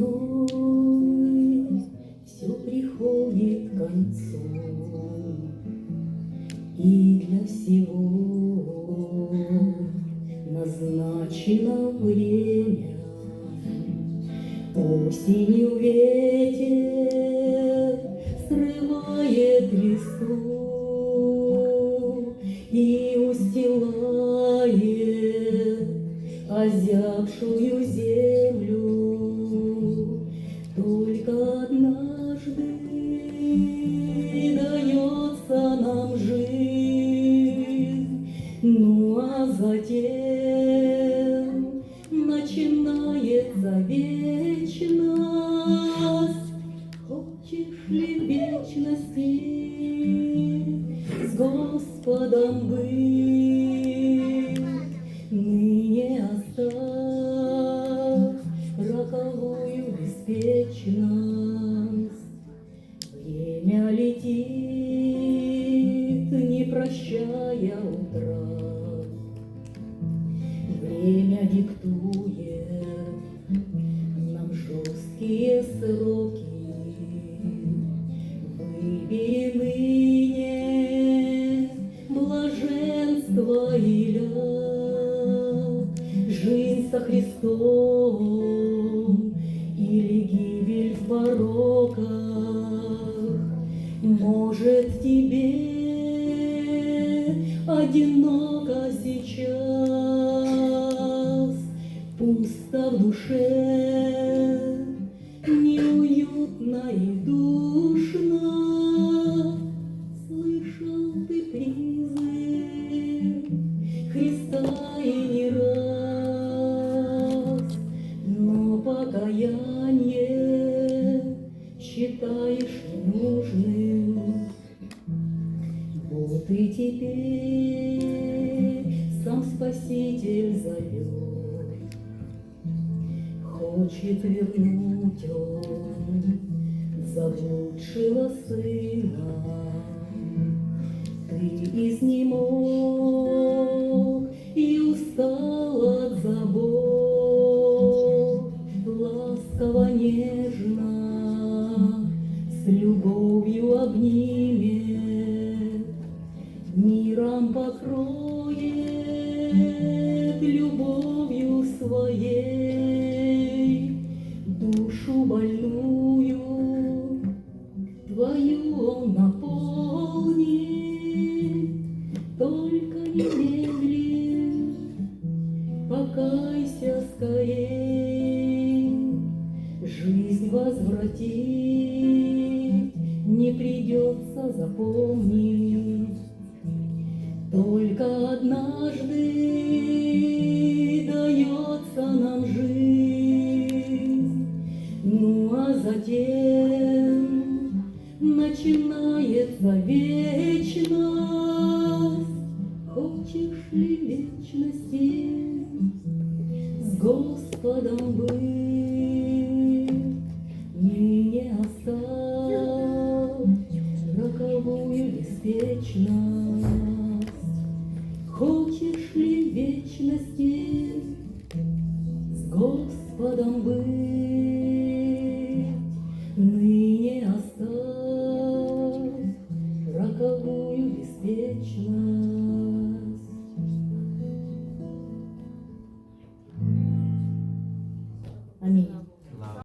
весной все приходит к концу, и для всего назначено время. Осенью ветер срывает листву и устилает озябшую землю. Только однажды дается нам жизнь, ну а затем начинается вечность. Хочешь ли вечности с Господом быть? Ныне оставь роковую беспечность. Время летит, не прощая утрат. Время диктует нам жесткие сроки. Выбери ныне блаженство и ляд, жизнь со Христом или гибель в пороках. Может, тебе одиноко сейчас, пусто в душе, неуютно и душно. Слышал ты призыв Христа и не раз, но покаяние считаешь ненужным. Вот и теперь сам Спаситель зовет, хочет вернуть Он заблудшего сына. Ты изнемог и устал от забот, ласково, нежно, с любовью обнимет, миром покроет любовью своей душу больную. Твою Он наполнит, только не медли, покайся скорей. Жизнь возвратить не придется, запомни. Только однажды дается нам жизнь, ну а затем начинается вечность. Хочешь ли вечности с Господом быть? Ныне оставь роковую беспечность. Хочешь ли вечности с Господом быть? Ныне оставь роковую беспечность. Аминь.